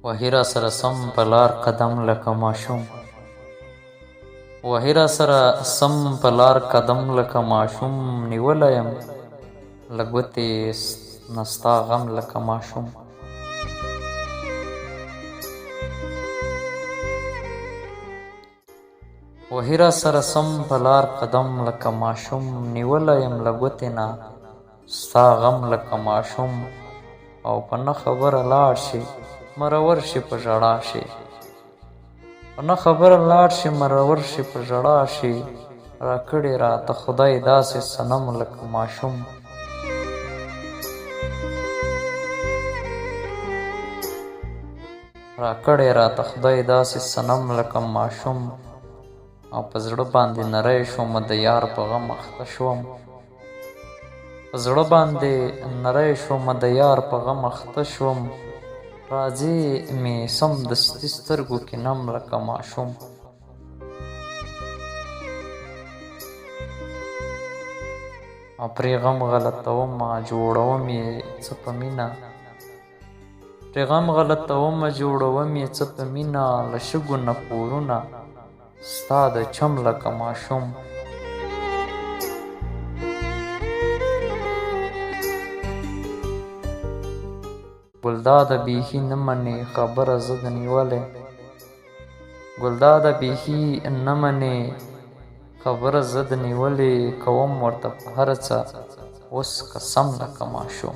وهي را سره سم په لار قدم لکه ماشوم وهي را سره سم په لار قدم لکه ماشوم نیولی یم له ګوتې نه ستا غم لکه ماشوم وهي را سره سم په لار قدم لکه ماشوم نیولی یم له ګوتې نه ستا غم لکه ماشوم او په نه خبره لاړ شي مرور شي په ژړا شي په نه خبره لاړ شي مرور شي په ژړا شي راکړې راته خدای داسې صنم لکه ماشوم راکړې راته خدای داسې صنم لکه ماشوم او په زړه باندې نری شوم د یار په غم اخته شوم په زړه باندې نری شوم د یار په غم اخته شوم راځي مې سمدستي سترګو کې نم لکه ماشوم او پرې غم غلطومه جوړوم یې څه په مینه پرې غم غلطومه جوړوم یې څه په مینه له شګو نه پورونه ستا د چم لکه ماشوم ګلداده بیخي نه منې خبره زه د نیولې ګلداده بیخي نه منې خبره زه د نیولې کوم ورته په هر څه اوس قسم لکه ماشوم